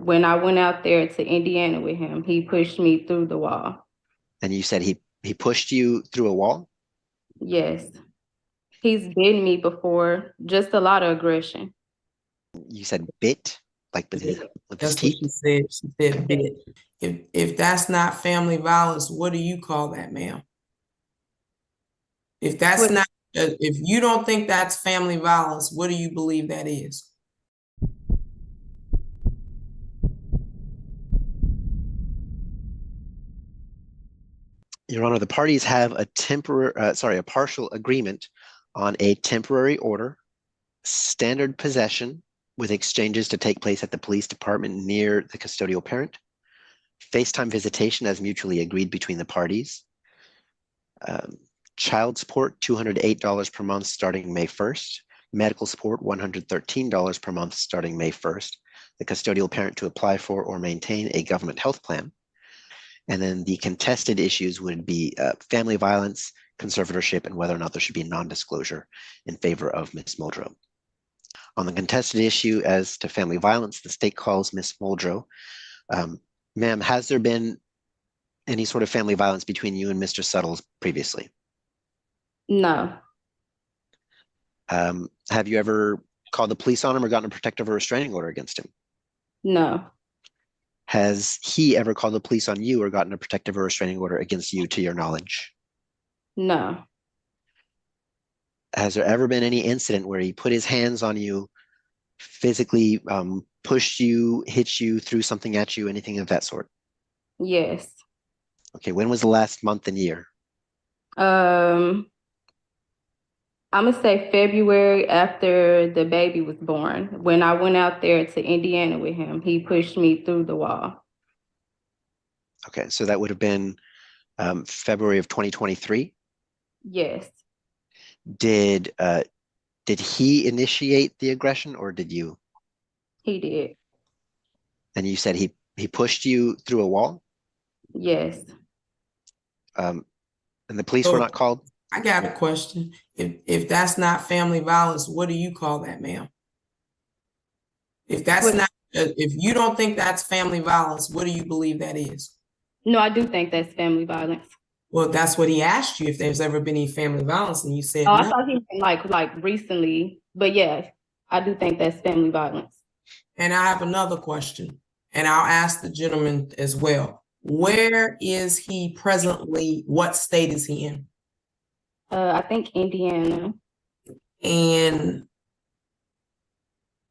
When I went out there to Indiana with him, he pushed me through the wall. And you said he pushed you through a wall? Yes. He's bitten me before, just a lot of aggression. You said bit, like with his That's what teeth? she said. She said bit. If that's not family violence, what do you call that, ma'am? If that's not, if you don't think that's family violence, what do you believe that is? Your Honor, the parties have a partial agreement on a temporary order, standard possession with exchanges to take place at the police department near the custodial parent, FaceTime visitation as mutually agreed between the parties, child support $208 per month starting May 1st, medical support $113 per month starting May 1st, the custodial parent to apply for or maintain a government health plan. And then the contested issues would be family violence, conservatorship, and whether or not there should be non-disclosure in favor of Ms. Muldrow. On the contested issue as to family violence, the state calls Ms. Muldrow. Ma'am, has there been any sort of family violence between you and Mr. Suttles previously? No. Have you ever called the police on him or gotten a protective or restraining order against him? No. Has he ever called the police on you or gotten a protective or restraining order against you to your knowledge? No. Has there ever been any incident where he put his hands on you, physically pushed you, hit you, threw something at you, anything of that sort? Yes. Okay, when was the last month and year? I'm gonna say February after the baby was born. When I went out there to Indiana with him, he pushed me through the wall. Okay, so that would have been February of 2023. Yes. Did he initiate the aggression or did you? He did. And you said he pushed you through a wall? Yes. And the police were not called? I got a question. If that's not family violence, what do you call that, ma'am? If that's not, if you don't think that's family violence, what do you believe that is? No, I do think that's family violence. Well, that's what he asked you, if there's ever been any family violence, and you said no. no. I thought he meant like recently, but yeah, I do think that's family violence. And I have another question, and I'll ask the gentleman as well. Where is he presently? What state is he in? I think Indiana. And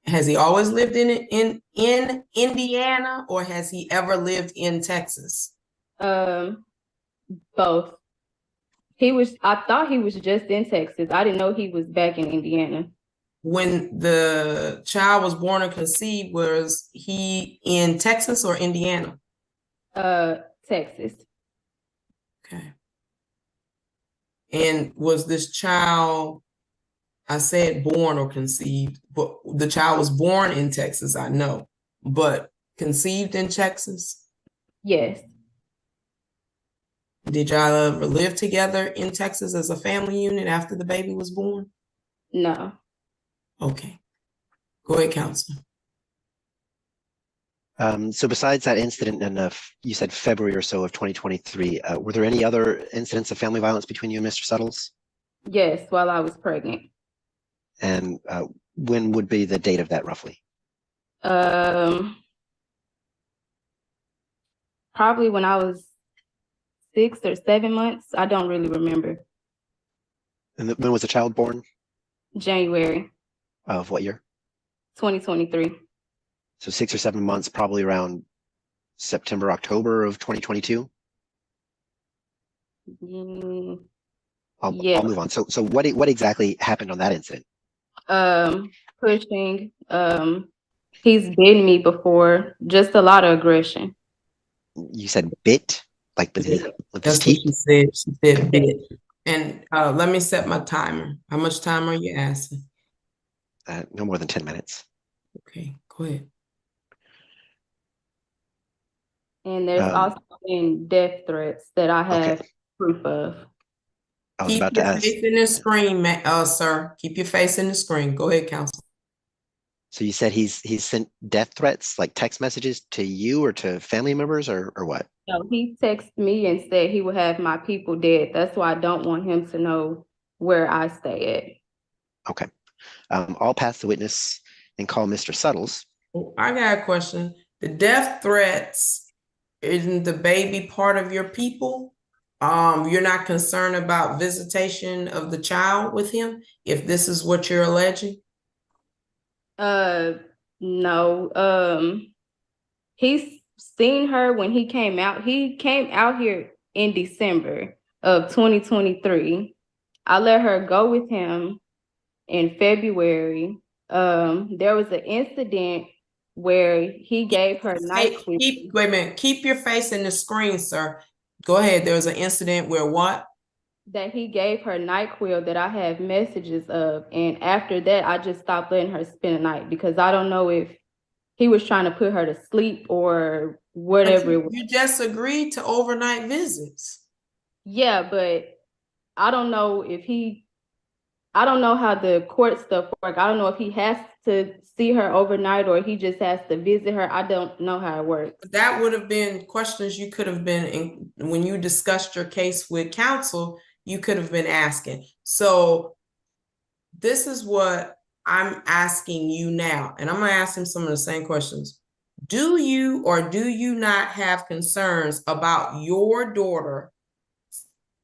has he always lived in Indiana, or has he ever lived in Texas? Both. I thought he was just in Texas. I didn't know he was back in Indiana. When the child was born or conceived, was he in Texas or Indiana? Texas. Okay. And was this child, I said born or conceived, but the child was born in Texas, I know, but conceived in Texas? Yes. Did y'all ever live together in Texas as a family unit after the baby was born? No. Okay. Go ahead, Counselor. So besides that incident in, you said February or so of 2023, were there any other incidents of family violence between you and Mr. Suttles? Yes, while I was pregnant. And when would be the date of that roughly? Probably when I was 6 or 7 months. I don't really remember. And when was the child born? January. Of what year? 2023. So 6 or 7 months, probably around September, October of 2022. Yeah. I'll move on. So what exactly happened on that incident? Pushing. He's bitten me before. Just a lot of aggression. You said bit, like with his That's teeth? what she said. She said bit. And let me set my timer. How much time are you asking? No more than 10 minutes. Okay, go ahead. And there's also been death threats that I have proof of. I was about to ask. Keep your face in the screen, sir. Keep your face in the screen. Go ahead, Counselor. So you said he's sent death threats, like text messages to you or to family members or what? No, he texted me and said he would have my people dead. That's why I don't want him to know where I stay Okay. I'll pass the witness and call Mr. Suttles. Oh, I got a question. The death threats, isn't the baby part of your people? You're not concerned about visitation of the child with him, if this is what you're alleging? No. He's seen her when he came out. He came out here in December of 2023. I let her go with him in February. There was an incident where he gave her NyQuil. Wait a minute. Keep your face in the screen, sir. Go ahead. There was an incident where what? That he gave her NyQuil that I have messages of. And after that, I just stopped letting her spend the night because I don't know if he was trying to put her to sleep or whatever it was. You just agreed to overnight visits. Yeah, but I don't know I don't know how the court stuff works. I don't know if he has to see her overnight or he just has to visit her. I don't know how it works. That would have been questions you could have been, when you discussed your case with counsel, you could have been asking. So this is what I'm asking you now, and I'm going to ask him some of the same questions. Do you or do you not have concerns about your daughter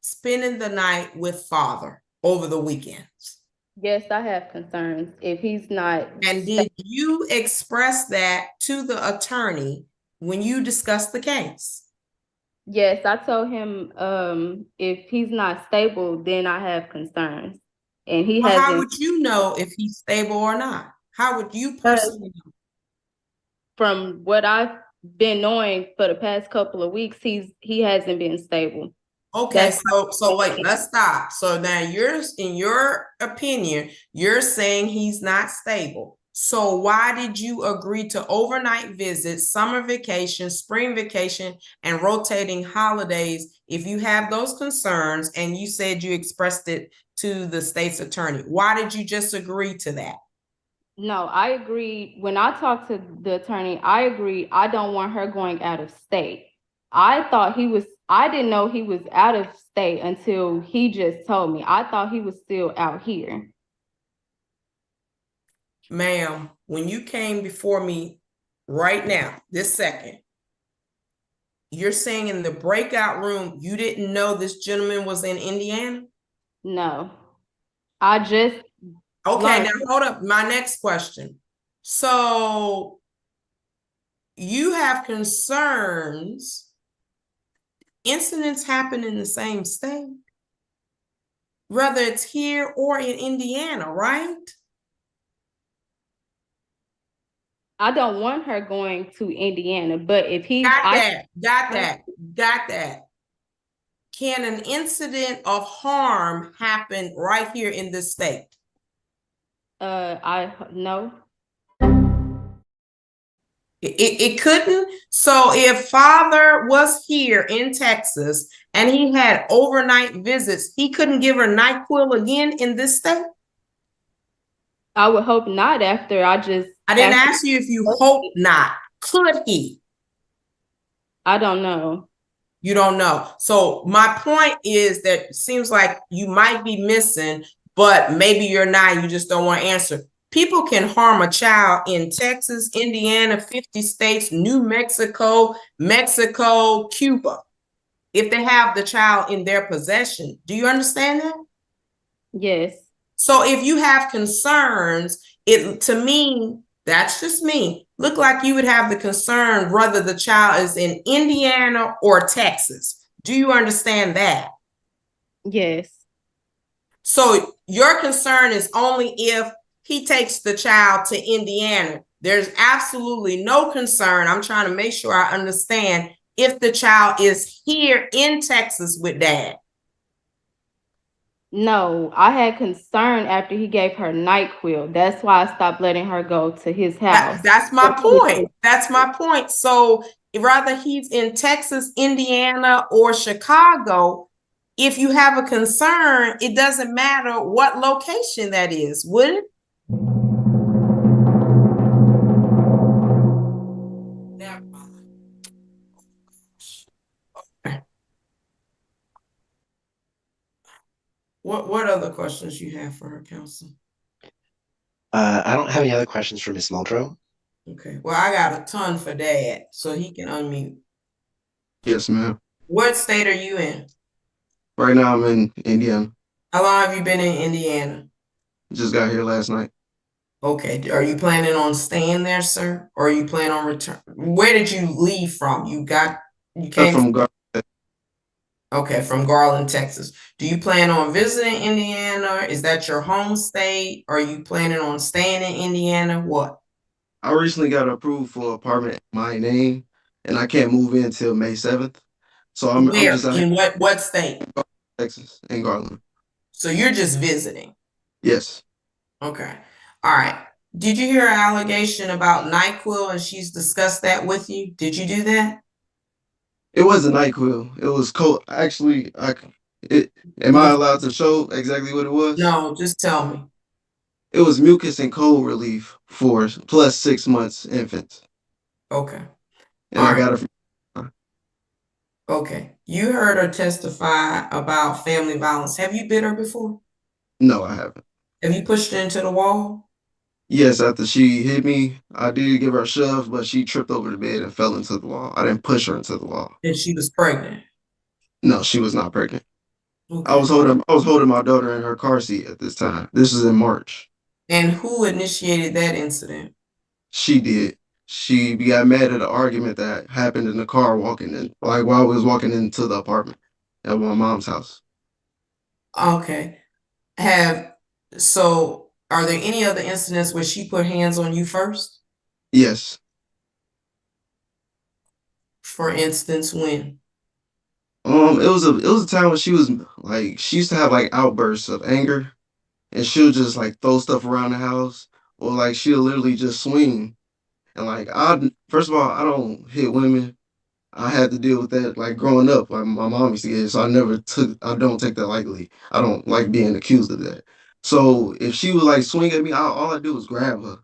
spending the night with father over the weekends? Yes, I have concerns. If he's not. And did you express that to the attorney when you discussed the case? Yes, I told him if he's not stable, then I have concerns. And he hasn't. How would you know if he's stable or not? How would you personally know? From what I've been knowing for the past couple of weeks, he hasn't been stable. Okay, so wait, let's stop. So now in your opinion, you're saying he's not stable. So why did you agree to overnight visits, summer vacation, spring vacation, and rotating holidays if you have those concerns and you said you expressed it to the state's attorney? Why did you just agree to that? No, I agreed. When I talked to the attorney, I agreed I don't want her going out of state. I didn't know he was out of state until he just told me. I thought he was still out here. Ma'am, when you came before me right now, this second, you're saying in the breakout room, you didn't know this gentleman was in Indiana? No, I just. Okay, now hold up. My next question. So you have concerns, incidents happen in the same state, whether it's here or in Indiana, right? I don't want her going to Indiana, but if he's got that. Can an incident of harm happen right here in this state? No. It couldn't. So if father was here in Texas and he had overnight visits, he couldn't give her NyQuil again in this state? I would hope not. I didn't ask you if you hope not. Could he? I don't know. You don't know. So my point is that it seems like you might be missing, but maybe you're not. You just don't want to answer. People can harm a child in Texas, Indiana, 50 states, New Mexico, Cuba, if they have the child in their possession. Do you understand that? Yes. So if you have concerns, to me, that's just me, look like you would have the concern whether the child is in Indiana or Texas. Do you understand that? Yes. So your concern is only if he takes the child to Indiana. There's absolutely no concern. I'm trying to make sure I understand if the child is here in Texas with dad. No, I had concern after he gave her NyQuil. That's why I stopped letting her go to his house. That's my point. That's my point. So rather he's in Texas, Indiana, or Chicago, if you have a concern, it doesn't matter what location that is, would it? What other questions you have for her, counsel? I don't have any other questions for Ms. Muldrow. Okay, well, I got a ton for Dad, so he can unmute. Yes, ma'am. What state are you in? Right now I'm in Indiana. How long have you been in Indiana? Just got here last night. Okay, are you planning on staying there, sir? Or are you planning on return? Where did you leave from? You came From okay, from Garland, Texas. Do you plan on visiting Indiana? Is that your home state? Are you planning on staying in Indiana? What? I recently got approved for an apartment in my name, and I can't move in until May 7th. So I'm Where? just out here In what state? in Texas in Garland. So you're just visiting. Yes. Okay. All right. Did you hear an allegation about NyQuil and she's discussed that with you? Did you do that? It wasn't NyQuil. It was cold. Actually, am I allowed to show exactly what it was? No, just tell me. It was mucus and cold relief for plus 6 months infants. Okay. And I got it from Okay. You heard her testify about family violence. Have you bit her before? No, I haven't. Have you pushed her into the wall? Yes, after she hit me, I did give her a shove, but she tripped over the bed and fell into the wall. I didn't push her into the wall. And she was pregnant. No, she was not pregnant. Okay. I was holding my daughter in her car seat at this time. This is in March. And who initiated that incident? She did. She got mad at an argument that happened in the car walking in, like while I was walking into the apartment at my mom's house. Okay. Are there any other incidents where she put hands on you first? Yes. For instance, when? It was a time when she was like she used to have like outbursts of anger, and she'll just like throw stuff around the house, or like she'll literally just swing. And like first of all, I don't hit women. I had to deal with that like growing up. Like my mom used to get it, so I don't take that lightly. I don't like being accused of that. So if she would like swing at me, all I do was grab her.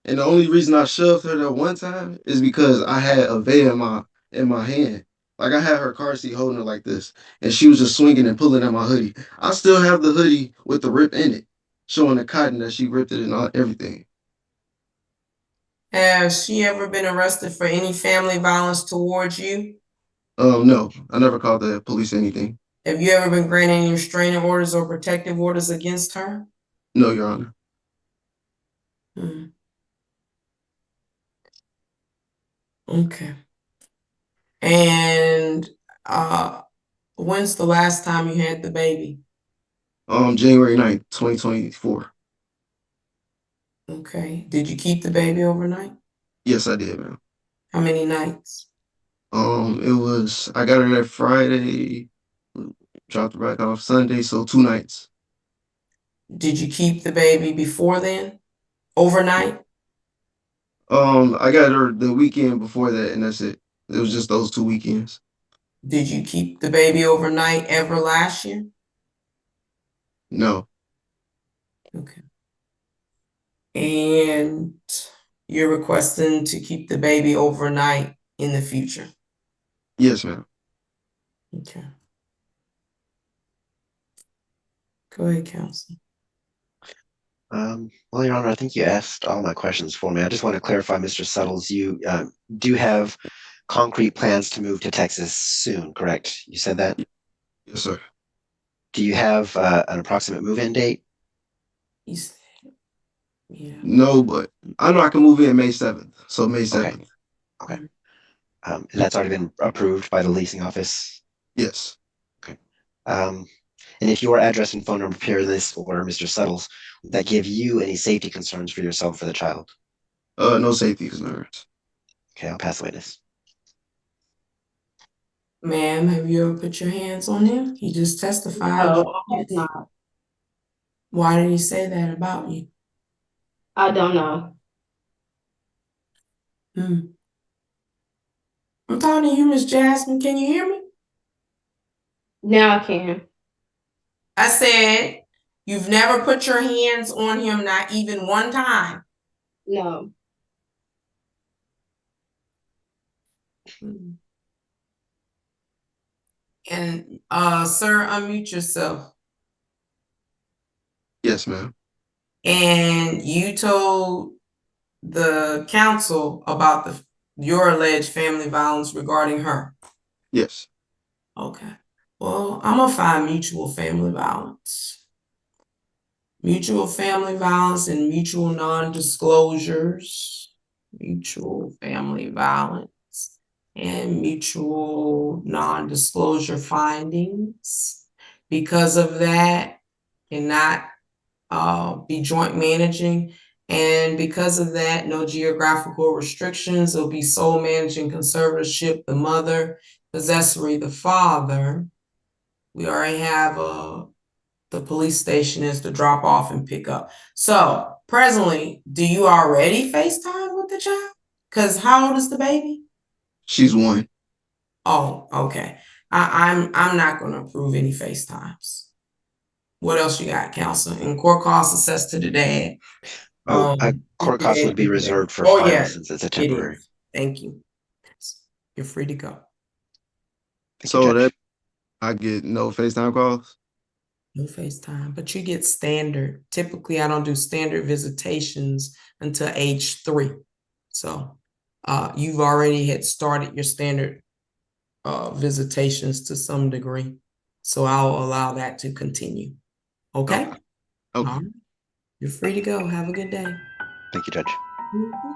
And the only reason I shoved her that one time is because I had a veil in my hand. Like I had her car seat holding her like this, and she was just swinging and pulling at my hoodie. I still have the hoodie with the rip in it, showing the cotton that she ripped it and everything. Has she ever been arrested for any family violence towards you? No, I never called the police anything. Have you ever been granted any restraining orders or protective orders against her? No, Your Honor. Hmm. Okay. And when's the last time you had the baby? January 9th, 2024. Okay. Did you keep the baby overnight? Yes, I did, man. How many nights? I got her that Friday, dropped her back off Sunday, so 2 nights. Did you keep the baby before then? Overnight? I got her the weekend before that, and that's it. It was just those 2 weekends. Did you keep the baby overnight ever last year? No. Okay. And you're requesting to keep the baby overnight in the future? Yes, ma'am. Okay. Go ahead, counsel. Well, Your Honor, I think you asked all my questions for me. I just want to clarify, Mr. Suttles, you do have concrete plans to move to Texas soon, correct? You said that? Yes, sir. Do you have an approximate move-in date? You said, yeah. No, but I know I can move in May 7th. So May 7th. Okay. And that's already been approved by the leasing office? Yes. Okay. And if your address and phone number appear in this order, Mr. Suttles, would that give you any safety concerns for yourself or for the child? No safety concerns. Okay, I'll pass the witness. Ma'am, have you ever put your hands on him? He just testified. No, I have not. Why did he say that about you? I don't know. I'm talking to you, Miss Jasmine. Can you hear me? Now I can. I said, you've never put your hands on him, not even one time. No. And sir, unmute yourself. Yes, ma'am. And you told the council about your alleged family violence regarding her. Yes. Okay. Well, I'm gonna find mutual family violence. Mutual family violence and mutual non-disclosures. Mutual family violence and mutual non-disclosure findings. Because of that, cannot be joint managing. And because of that, no geographical restrictions. It'll be sole managing conservatorship, the mother, possessory, the father. We already have the police station is to drop off and pick up. So presently, do you already FaceTime with the child? Because how old is the baby? She's 1. Oh, okay. I'm not gonna approve any FaceTimes. What else you got, counsel? And court costs assessed to the dad. Court costs would be reserved for Oh, final yeah, since it's a it temporary. is. Thank you. You're free to go. Thank you, So Judge. that I get no FaceTime calls? No FaceTime, but you get standard. Typically, I don't do standard visitations until age 3. So you've already had started your standard visitations to some degree. So I'll allow that to continue. Okay? Okay. All right. You're free to go. Have a good day. Thank you, Judge. Mhm.